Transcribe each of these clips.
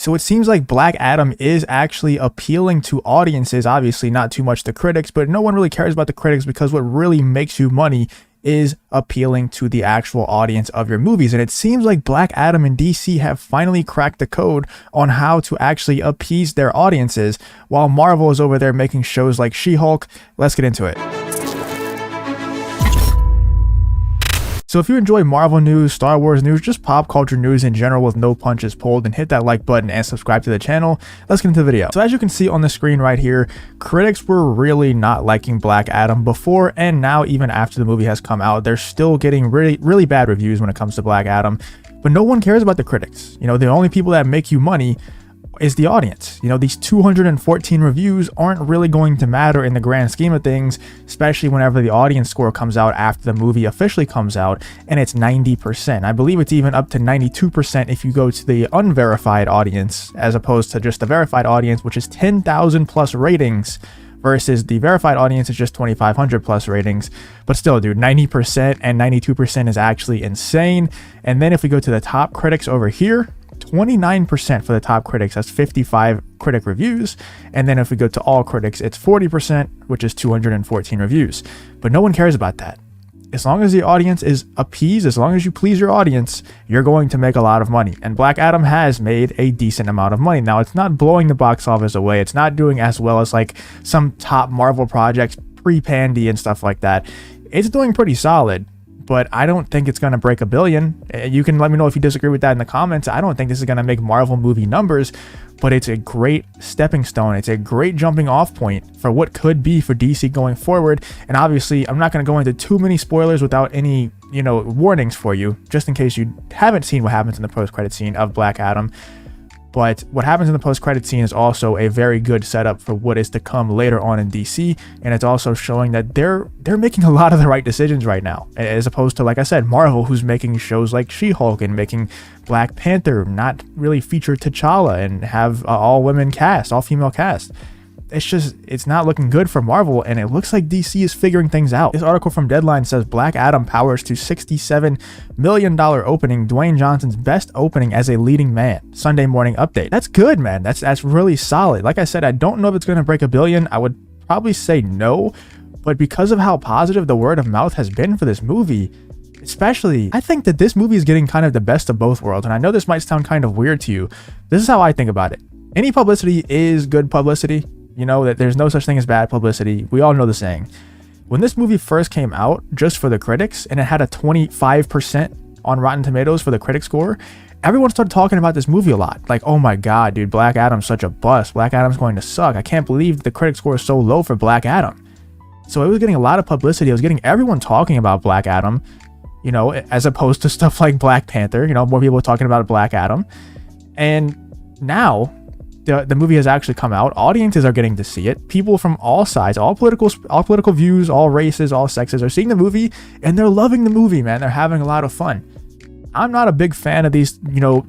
So it seems like Black Adam is actually appealing to audiences, obviously not too much the critics, but no one really cares about the critics because what really makes you money is appealing to the actual audience of your movies. And it seems like Black Adam and DC have finally cracked the code on how to actually appease their audiences, while Marvel is over there making shows like She-Hulk. Let's get into it. So if you enjoy Marvel news, Star Wars news, just pop culture news in general with no punches pulled, then hit that like button and subscribe to the channel. Let's get into the video. So as you can see on the screen right here, critics were really not liking Black Adam before, and now even after the movie has come out, they're still getting really bad reviews when it comes to Black Adam. But no one cares about the critics. You know, the only people that make you money is the audience. You know, these 214 reviews aren't really going to matter in the grand scheme of things, especially whenever the audience score comes out after the movie officially comes out, and it's 90%. I believe it's even up to 92% if you go to the unverified audience, as opposed to just the verified audience, which is 10,000 plus ratings, versus the verified audience is just 2,500 plus ratings. But still, dude, 90% and 92% is actually insane. And then if we go to the top critics over here, 29% for the top critics, that's 55 critic reviews. And then if we go to all critics, it's 40%, which is 214 reviews. But no one cares about that. As long as the audience is appeased, as long as you please your audience, you're going to make a lot of money. And Black Adam has made a decent amount of money. Now, it's not blowing the box office away. It's not doing as well as like some top Marvel projects pre-Pandy and stuff like that. It's doing pretty solid, but I don't think it's going to break $1 billion. You can let me know if you disagree with that in the comments. I don't think this is going to make Marvel movie numbers, but it's a great stepping stone. It's a great jumping off point for what could be for DC going forward. And obviously, I'm not going to go into too many spoilers without any, warnings for you, just in case you haven't seen what happens in the post-credit scene of Black Adam. But what happens in the post-credit scene is also a very good setup for what is to come later on in DC, and it's also showing that they're making a lot of the right decisions right now, as opposed to, like I said, Marvel, who's making shows like She-Hulk and making Black Panther not really feature T'Challa and have all-women cast, all-female cast. It's not looking good for Marvel, and it looks like DC is figuring things out. This article from Deadline says Black Adam powers to $67 million opening, Dwayne Johnson's best opening as a leading man. Sunday morning update. That's good, man. That's really solid. Like I said, I don't know if it's going to break $1 billion. I would probably say no, but because of how positive the word of mouth has been for this movie, especially, I think that this movie is getting kind of the best of both worlds. And I know this might sound kind of weird to you. This is how I think about it. Any publicity is good publicity. You know, that there's no such thing as bad publicity. We all know the saying. When this movie first came out, just for the critics, and it had a 25% on Rotten Tomatoes for the critic score, everyone started talking about this movie a lot. Like, oh my God, dude, Black Adam's such a bust. Black Adam's going to suck. I can't believe the critic score is so low for Black Adam. So it was getting a lot of publicity. It was getting everyone talking about Black Adam, as opposed to stuff like Black Panther. More people talking about Black Adam. And now the movie has actually come out. Audiences are getting to see it. People from all sides, all political views, all races, all sexes are seeing the movie, and they're loving the movie, man. They're having a lot of fun. I'm not a big fan of these,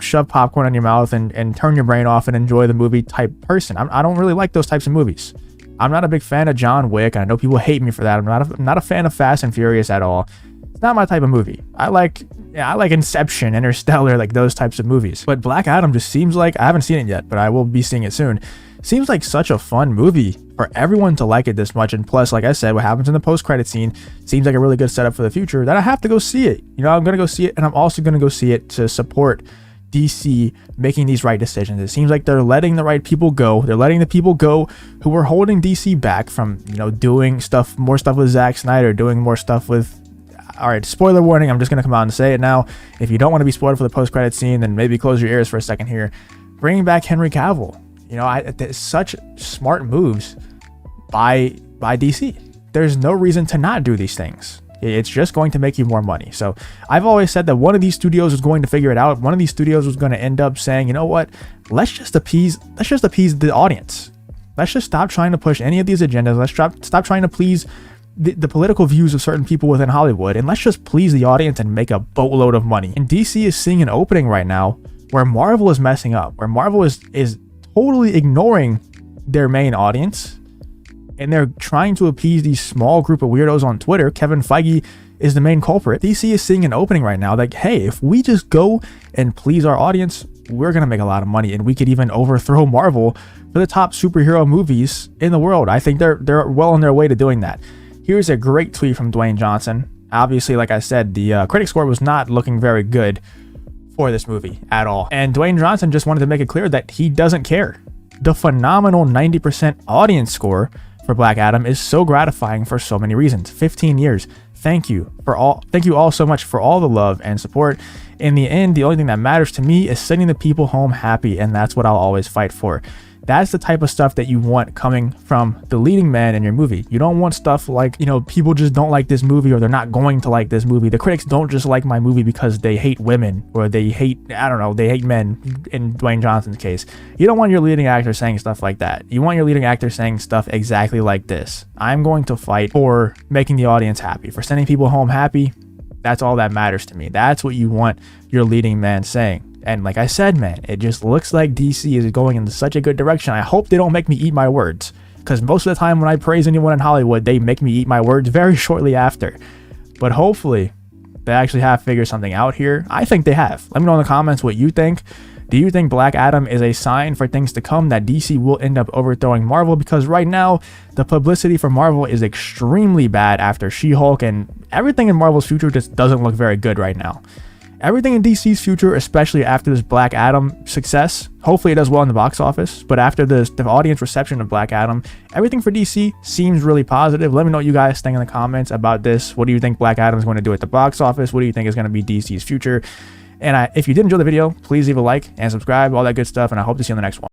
shove popcorn in your mouth and turn your brain off and enjoy the movie type person. I don't really like those types of movies. I'm not a big fan of John Wick. I know people hate me for that. I'm not a fan of Fast and Furious at all. It's not my type of movie. I like Inception, Interstellar, like those types of movies. But Black Adam just seems like, I haven't seen it yet, but I will be seeing it soon. Seems like such a fun movie for everyone to like it this much. And plus, like I said, what happens in the post-credit scene seems like a really good setup for the future that I have to go see it. I'm going to go see it, and I'm also going to go see it to support DC making these right decisions. It seems like they're letting the right people go. They're letting the people go who were holding DC back from, doing more stuff with Zack Snyder, doing more stuff with... All right, spoiler warning, I'm just going to come out and say it now. If you don't want to be spoiled for the post-credit scene, then maybe close your ears for a second here. Bringing back Henry Cavill. Such smart moves by DC. There's no reason to not do these things. It's just going to make you more money. So I've always said that one of these studios was going to figure it out. One of these studios was going to end up saying, you know what? Let's just appease the audience. Let's just stop trying to push any of these agendas. Let's stop trying to please the political views of certain people within Hollywood, and let's just please the audience and make a boatload of money. And DC is seeing an opening right now where Marvel is messing up, where Marvel is totally ignoring their main audience, and they're trying to appease these small group of weirdos on Twitter. Kevin Feige is the main culprit. DC is seeing an opening right now that, hey, if we just go and please our audience, we're gonna make a lot of money, and we could even overthrow Marvel for the top superhero movies in the world. I think they're well on their way to doing that. Here's a great tweet from Dwayne Johnson. Obviously, like I said, the critic score was not looking very good for this movie at all, and Dwayne Johnson just wanted to make it clear that he doesn't care. The phenomenal 90% audience score for Black Adam is so gratifying for so many reasons. 15 years. Thank you all so much for all the love and support. In the end, the only thing that matters to me is sending the people home happy, and that's what I'll always fight for. That's the type of stuff that you want coming from the leading man in your movie. You don't want stuff like, you know, people just don't like this movie, or they're not going to like this movie. The critics don't just like my movie because they hate women, or they hate, I don't know, they hate men in Dwayne Johnson's case. You don't want your leading actor saying stuff like that. You want your leading actor saying stuff exactly like this. I'm going to fight for making the audience happy, for sending people home happy. That's all that matters to me. That's what you want your leading man saying. And like I said, man, it just looks like DC is going in such a good direction. I hope they don't make me eat my words, because most of the time when I praise anyone in Hollywood, they make me eat my words very shortly after. But hopefully they actually have figured something out here. I think they have. Let me know in the comments what you think. Do you think Black Adam is a sign for things to come, that DC will end up overthrowing Marvel? Because right now, the publicity for Marvel is extremely bad after She-Hulk, and everything in Marvel's future just doesn't look very good right now. Everything in DC's future, especially after this Black Adam success, hopefully it does well in the box office, but after the audience reception of Black Adam, everything for DC seems really positive. Let me know what you guys think in the comments about this. What do you think Black Adam is going to do at the box office? What do you think is going to be DC's future? And if you did enjoy the video, please leave a like and subscribe, all that good stuff, and I hope to see you in the next one.